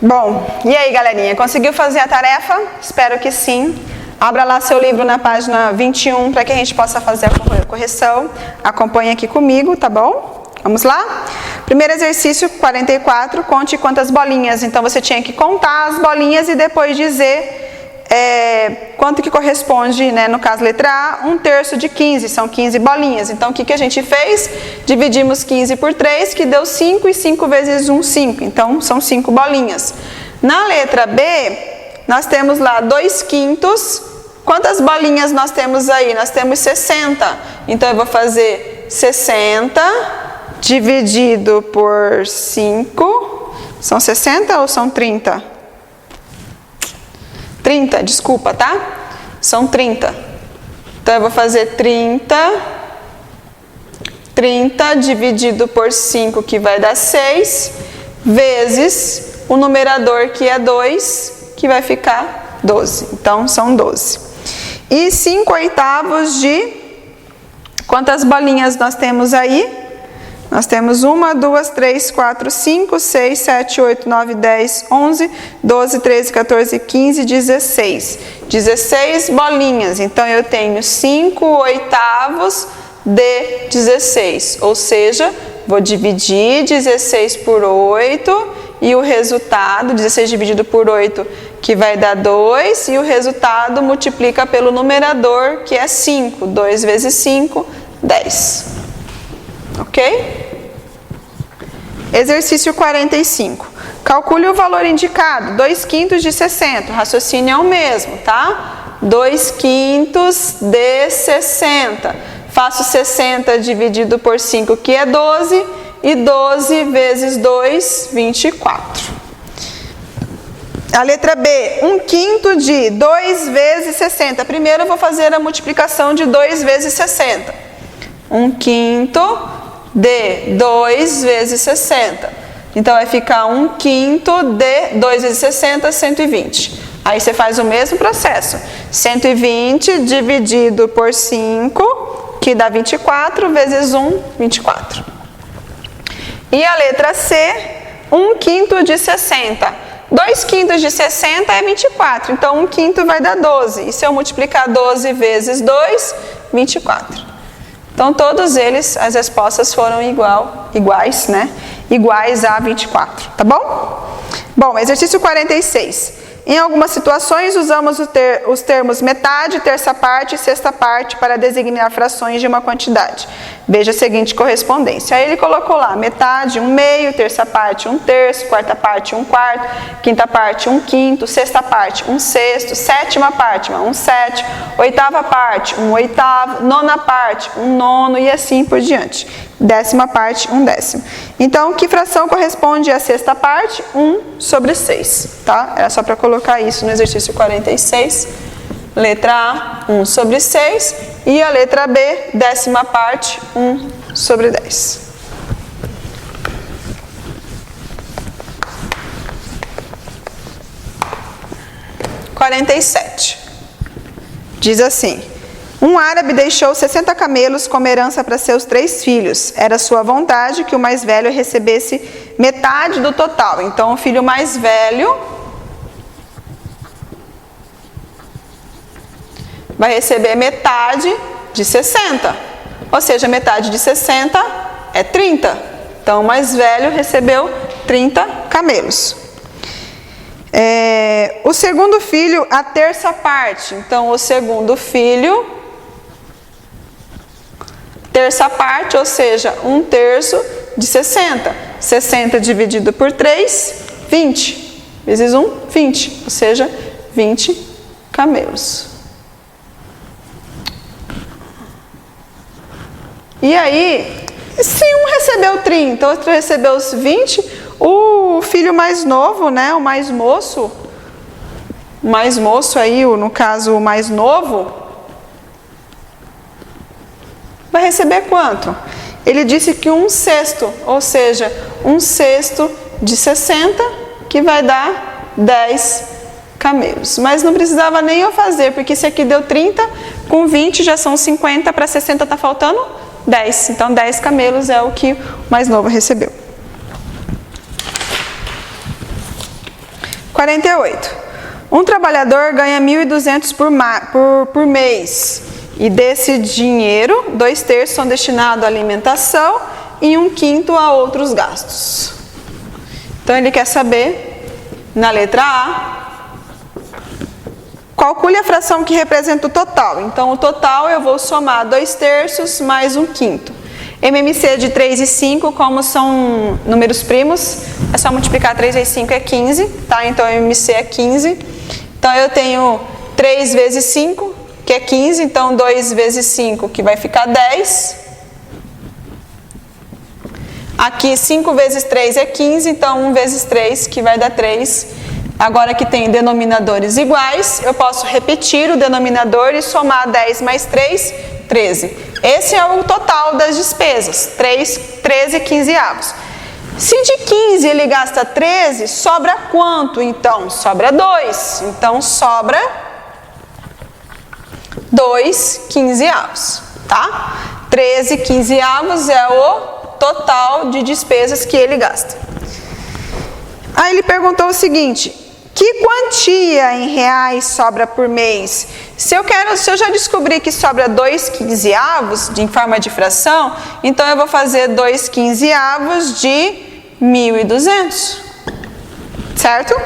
Bom, e aí galerinha, conseguiu fazer a tarefa? Espero que sim. Abra lá seu livro na página 21 para que a gente possa fazer a correção. Acompanhe aqui comigo, tá bom? Vamos lá? Primeiro exercício, 44, conte quantas bolinhas. Então você tinha que contar as bolinhas e depois dizer quanto que corresponde, né, no caso letra A, 1/3 de 15, são 15 bolinhas. Então o que a gente fez? Dividimos 15 por 3, que deu 5, e 5 vezes 1, 5. Então são 5 bolinhas. Na letra B, nós temos lá 2/5. Quantas bolinhas nós temos aí? Nós temos 60. Então eu vou fazer 60 dividido por 5. São 60 ou são 30? 30, desculpa, tá? São 30. Então eu vou fazer 30 dividido por 5, que vai dar 6, vezes o numerador, que é 2, que vai ficar 12. Então são 12. E 5/8 de... Quantas bolinhas nós temos aí? Nós temos 1, 2, 3, 4, 5, 6, 7, 8, 9, 10, 11, 12, 13, 14, 15, 16. 16 bolinhas. Então eu tenho 5/8 de 16. Ou seja, vou dividir 16 por 8 e o resultado, 16 dividido por 8, que vai dar 2, e o resultado multiplica pelo numerador, que é 5. 2 vezes 5, 10. Ok? Exercício 45. Calcule o valor indicado, 2/5 de 60. O raciocínio é o mesmo, tá? 2/5 de 60. Faço 60 dividido por 5, que é 12, e 12 vezes 2, 24. A letra B, 1/5 de 2 vezes 60. Primeiro eu vou fazer a multiplicação de 2 vezes 60. 1/5 de 2 vezes 60. Então vai ficar 1/5 de 2 vezes 60, 120. Aí você faz o mesmo processo. 120 dividido por 5, que dá 24, vezes 1, 24. E a letra C, 1/5 de 60. 2/5 de 60 é 24. Então 1/5 vai dar 12. E se eu multiplicar 12 vezes 2, 24. Então, todos eles, as respostas foram iguais, né? Iguais a 24, tá bom? Bom, exercício 46. Em algumas situações, usamos os termos metade, terça parte e sexta parte para designar frações de uma quantidade. Veja a seguinte correspondência. Aí ele colocou lá metade, 1/2, terça parte, 1/3, quarta parte, 1/4, quinta parte, 1/5, sexta parte, 1/6, sétima parte, 1/7, oitava parte, 1/8, nona parte, 1/9 e assim por diante. Décima parte, 1/10. Então, que fração corresponde à sexta parte? 1/6, tá? Era só para colocar isso no exercício 46. Letra A, 1/6. E a letra B, décima parte, 1/10. (47) 47. Diz assim: um árabe deixou 60 camelos como herança para seus 3 filhos. Era sua vontade que o mais velho recebesse metade do total. Então, o filho mais velho vai receber metade de 60. Ou seja, metade de 60 é 30. Então, o mais velho recebeu 30 camelos. O segundo filho, a terça parte. Então, o segundo filho, terça parte, ou seja, 1/3 de 60. 60 dividido por 3, 20. Vezes 1, 20. Ou seja, 20 camelos. E aí, se um recebeu 30, outro recebeu os 20, o filho mais novo, né, o mais moço aí, no caso o mais novo, vai receber quanto? Ele disse que 1/6, ou seja, 1/6 de 60, que vai dar 10 camelos. Mas não precisava nem eu fazer, porque esse aqui deu 30, com 20 já são 50, para 60 está faltando 10. Então 10 camelos é o que o mais novo recebeu. 48. Um trabalhador ganha 1.200 por mês. E desse dinheiro, 2/3 são destinados à alimentação e 1/5 a outros gastos. Então, ele quer saber, na letra A, calcule a fração que representa o total. Então, o total eu vou somar 2/3 mais 1/5. MMC de 3 e 5, como são números primos, é só multiplicar 3 vezes 5 é 15, tá? Então, MMC é 15. Então, eu tenho 3 vezes 5, que é 15, então 2 vezes 5, que vai ficar 10. Aqui, 5 vezes 3 é 15, então 1 vezes 3, que vai dar 3. Agora que tem denominadores iguais, eu posso repetir o denominador e somar 10 mais 3, 13. Esse é o total das despesas, 13 quinzeavos. Se de 15 ele gasta 13, sobra quanto então? Sobra 2. Então, sobra 2 quinzeavos, tá? 13 quinzeavos é o total de despesas que ele gasta. Aí ele perguntou o seguinte: que quantia em reais sobra por mês? Se eu já descobri que sobra 2 quinzeavos em forma de fração, então eu vou fazer 2 quinzeavos de 1.200, certo?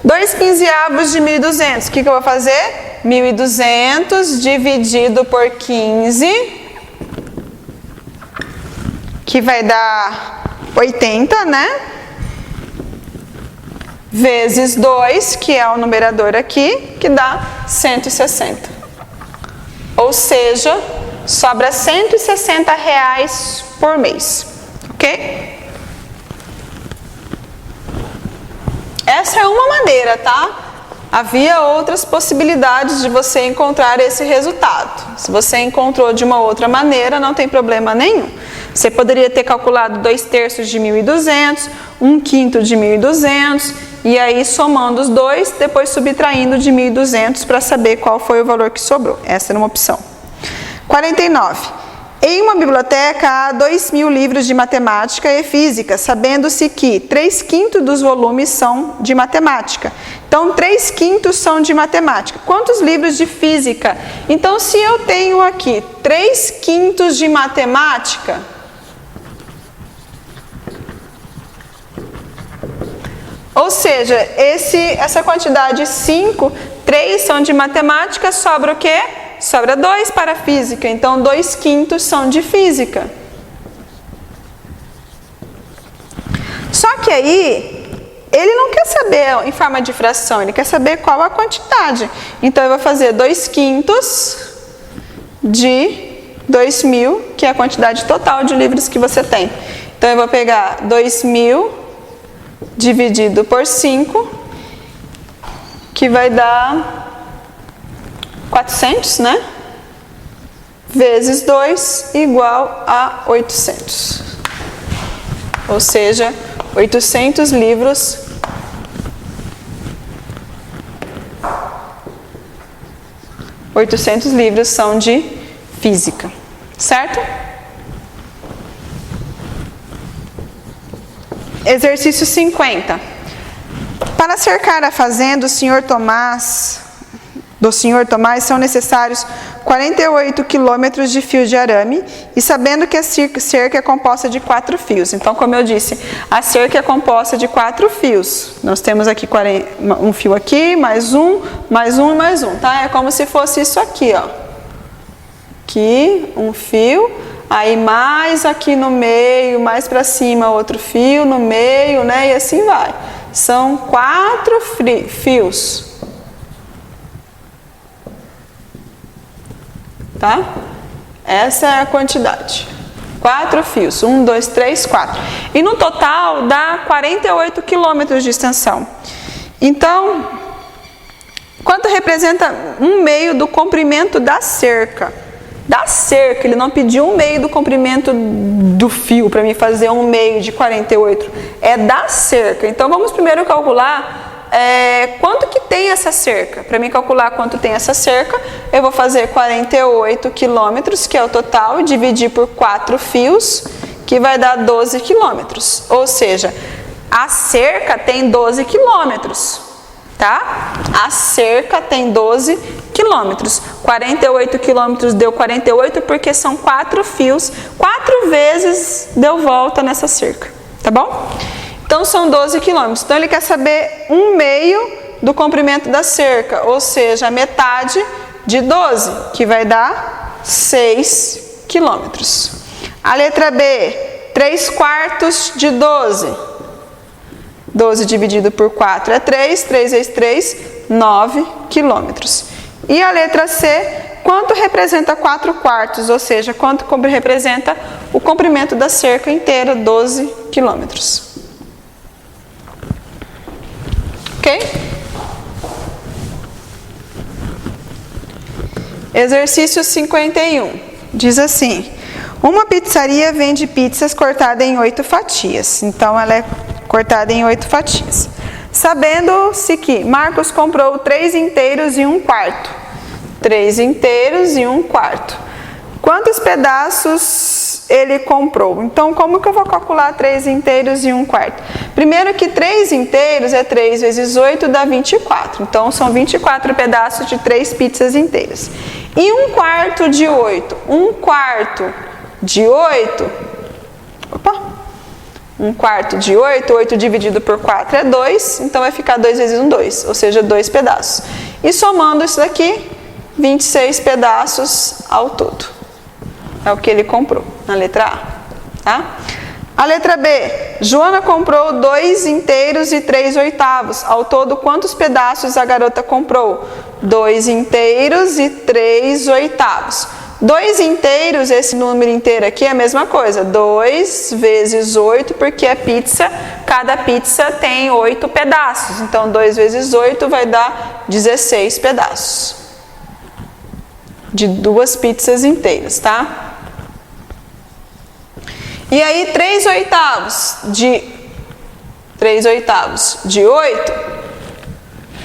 2 quinzeavos de 1.200, o que eu vou fazer? 1.200 dividido por 15, que vai dar 80, né? Vezes 2, que é o numerador aqui, que dá 160. Ou seja, sobra R$160 por mês, ok? Essa é uma maneira, tá? Havia outras possibilidades de você encontrar esse resultado. Se você encontrou de uma outra maneira, não tem problema nenhum. Você poderia ter calculado 2/3 de 1.200, 1/5 de 1.200, e aí somando os dois, depois subtraindo de 1.200 para saber qual foi o valor que sobrou. Essa era uma opção. 49. Em uma biblioteca há 2.000 livros de matemática e física, sabendo-se que 3/5 dos volumes são de matemática. Então, 3/5 são de matemática. Quantos livros de física? Então, se eu tenho aqui 3/5 de matemática, ou seja, essa quantidade 5, 3 são de matemática, sobra o quê? Sobra 2 para física, então 2/5 são de física. Só que aí, ele não quer saber em forma de fração, ele quer saber qual a quantidade. Então, eu vou fazer 2/5 de 2.000, que é a quantidade total de livros que você tem. Então, eu vou pegar 2.000 dividido por 5, que vai dar 400, né? Vezes 2 igual a 800. Ou seja, 800 livros são de física, certo? Exercício 50. Para cercar a fazenda do senhor Tomás são necessários 48 quilômetros de fio de arame, e sabendo que a cerca é composta de 4 fios. Então, como eu disse, a cerca é composta de 4 fios. Nós temos aqui um fio aqui, mais um e mais um, tá? É como se fosse isso aqui, ó. Aqui, um fio, aí mais aqui no meio, mais para cima outro fio no meio, né? E assim vai. São 4 fios. Tá? Essa é a quantidade. 4 fios. 1, 2, 3, 4. E no total dá 48 quilômetros de extensão. Então, quanto representa 1/2 do comprimento da cerca? Da cerca, ele não pediu 1/2 do comprimento do fio para mim fazer 1/2 de 48. É da cerca. Então, vamos primeiro calcular quanto que tem essa cerca. Para mim calcular quanto tem essa cerca, eu vou fazer 48 quilômetros, que é o total, e dividir por 4 fios, que vai dar 12 quilômetros. Ou seja, a cerca tem 12 quilômetros. tá? A cerca tem 12 quilômetros. 48 quilômetros deu 48 porque são 4 fios, 4 vezes deu volta nessa cerca, tá bom? Então são 12 quilômetros. Então ele quer saber 1/2 do comprimento da cerca, ou seja, a metade de 12, que vai dar 6 quilômetros. A letra B, 3/4 de 12. 12 dividido por 4 é 3, 3 vezes 3, 9 quilômetros. E a letra C, quanto representa 4/4, ou seja, quanto representa o comprimento da cerca inteira, 12 quilômetros. Ok? Exercício 51. Diz assim: uma pizzaria vende pizzas cortadas em 8 fatias. Então, ela é cortada em 8 fatias. Sabendo-se que Marcos comprou 3 inteiros e 1/4. 3 inteiros e 1/4. Quantos pedaços ele comprou? Então, como que eu vou calcular 3 inteiros e 1/4? Primeiro que 3 inteiros é 3 vezes 8 dá 24. Então, são 24 pedaços de 3 pizzas inteiras. E 1/4 de 8? 1/4 de 8... Opa! 1/4 de 8, 8 dividido por 4 é 2, então vai ficar 2 vezes 1, 2, ou seja, 2 pedaços. E somando isso daqui, 26 pedaços ao todo. É o que ele comprou, na letra A. Tá? A letra B, Joana comprou 2 inteiros e 3/8. Ao todo, quantos pedaços a garota comprou? 2 inteiros e 3/8. 2 inteiros, esse número inteiro aqui é a mesma coisa, 2 vezes 8, porque a pizza, cada pizza tem 8 pedaços. Então, 2 vezes 8 vai dar 16 pedaços. De 2 pizzas inteiras, tá? E aí, 3/8 de 8,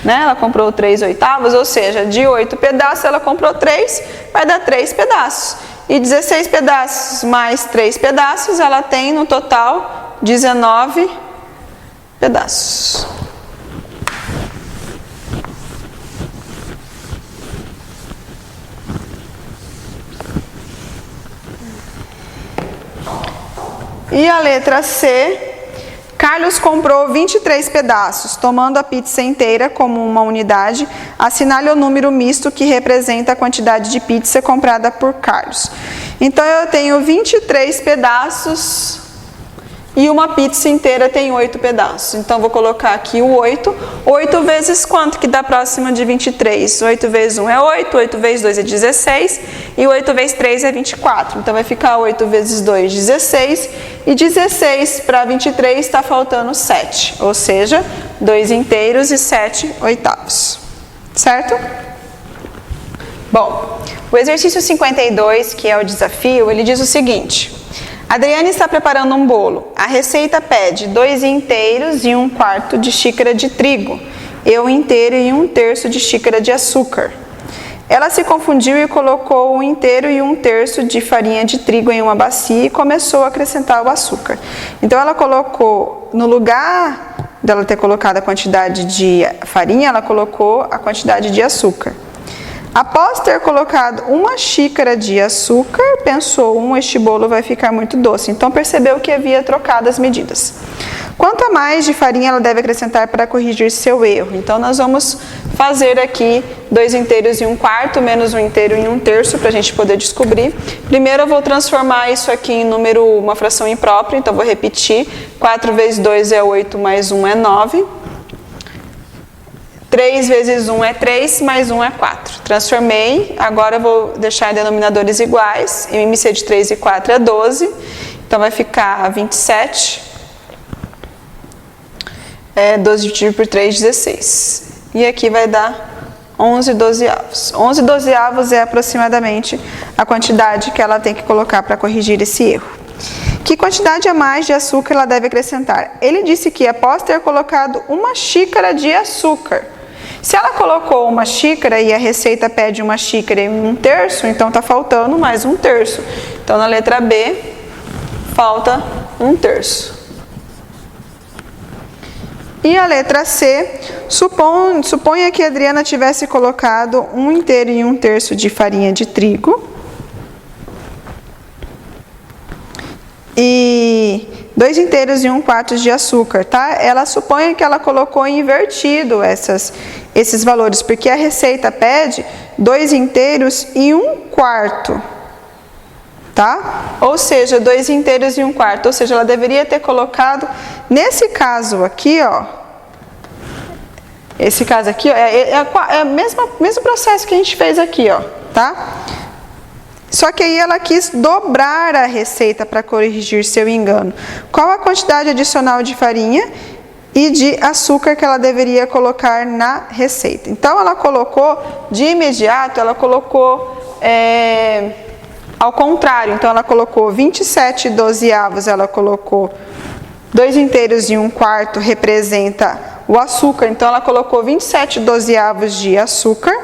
né? Ela comprou 3/8, ou seja, de 8 pedaços ela comprou 3, vai dar 3 pedaços. E 16 pedaços mais 3 pedaços, ela tem no total 19 pedaços. E a letra C, Carlos comprou 23 pedaços, tomando a pizza inteira como uma unidade, assinale o número misto que representa a quantidade de pizza comprada por Carlos. Então, eu tenho 23 pedaços e uma pizza inteira tem 8 pedaços. Então, vou colocar aqui o 8. 8 vezes quanto que dá próximo de 23? 8 vezes 1 é 8, 8 vezes 2 é 16 e 8 vezes 3 é 24. Então, vai ficar 8 vezes 2, 16. E 16 para 23 está faltando 7, ou seja, 2 inteiros e 7/8. Certo? Bom, o exercício 52, que é o desafio, ele diz o seguinte: Adriane está preparando um bolo. A receita pede 2 inteiros e 1/4 de xícara de trigo, e 1 inteiro e 1/3 de xícara de açúcar. Ela se confundiu e colocou 1 inteiro e 1/3 de farinha de trigo em uma bacia e começou a acrescentar o açúcar. Então, ela colocou, no lugar dela ter colocado a quantidade de farinha, ela colocou a quantidade de açúcar. Após ter colocado 1 xícara de açúcar, pensou, este bolo vai ficar muito doce. Então, percebeu que havia trocado as medidas. Quanto a mais de farinha ela deve acrescentar para corrigir seu erro? Então, nós vamos fazer aqui 2 inteiros e 1/4 menos 1 inteiro e 1/3 para a gente poder descobrir. Primeiro, eu vou transformar isso aqui em número, uma fração imprópria. Então, vou repetir. 4 vezes 2 é 8, mais 1 é 9. 3 vezes 1 é 3, mais 1 é 4. Transformei, agora eu vou deixar denominadores iguais. MMC de 3 e 4 é 12. Então, vai ficar 27. 12 dividido por 3, 16. E aqui vai dar 11 dozeavos. 11 dozeavos é aproximadamente a quantidade que ela tem que colocar para corrigir esse erro. Que quantidade a mais de açúcar ela deve acrescentar? Ele disse que após ter colocado 1 xícara de açúcar. Se ela colocou 1 xícara e a receita pede 1 xícara e 1/3, então está faltando mais 1/3. Então, na letra B, falta 1/3. E a letra C, suponha que a Adriana tivesse colocado 1 inteiro e 1/3 de farinha de trigo e 2 inteiros e 1/4 de açúcar, tá? Ela supõe que ela colocou invertido esses valores, porque a receita pede 2 inteiros e 1/4, tá? Ou seja, 2 inteiros e 1/4, ou seja, ela deveria ter colocado, nesse caso aqui, ó, esse caso aqui, ó, é o mesmo processo que a gente fez aqui, ó, tá? Só que aí ela quis dobrar a receita para corrigir seu engano. Qual a quantidade adicional de farinha e de açúcar que ela deveria colocar na receita? Então, ela colocou, de imediato, ela colocou ao contrário. Então, ela colocou 27/12, ela colocou 2 inteiros e 1/4 representa o açúcar. Então, ela colocou 27/12 de açúcar.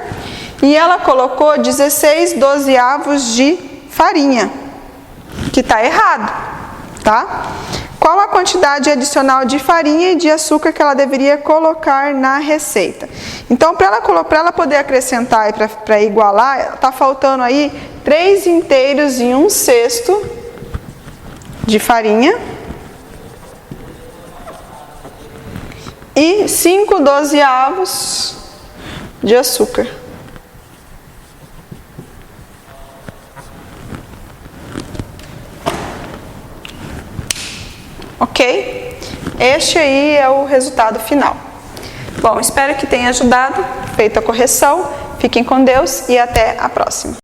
E ela colocou 16/12 de farinha, que está errado, tá? Qual a quantidade adicional de farinha e de açúcar que ela deveria colocar na receita? Então, para ela poder acrescentar e para igualar, está faltando aí 3 inteiros e 1/6 de farinha e 5/12 de açúcar. Ok? Este aí é o resultado final. Bom, espero que tenha ajudado, feito a correção. Fiquem com Deus e até a próxima.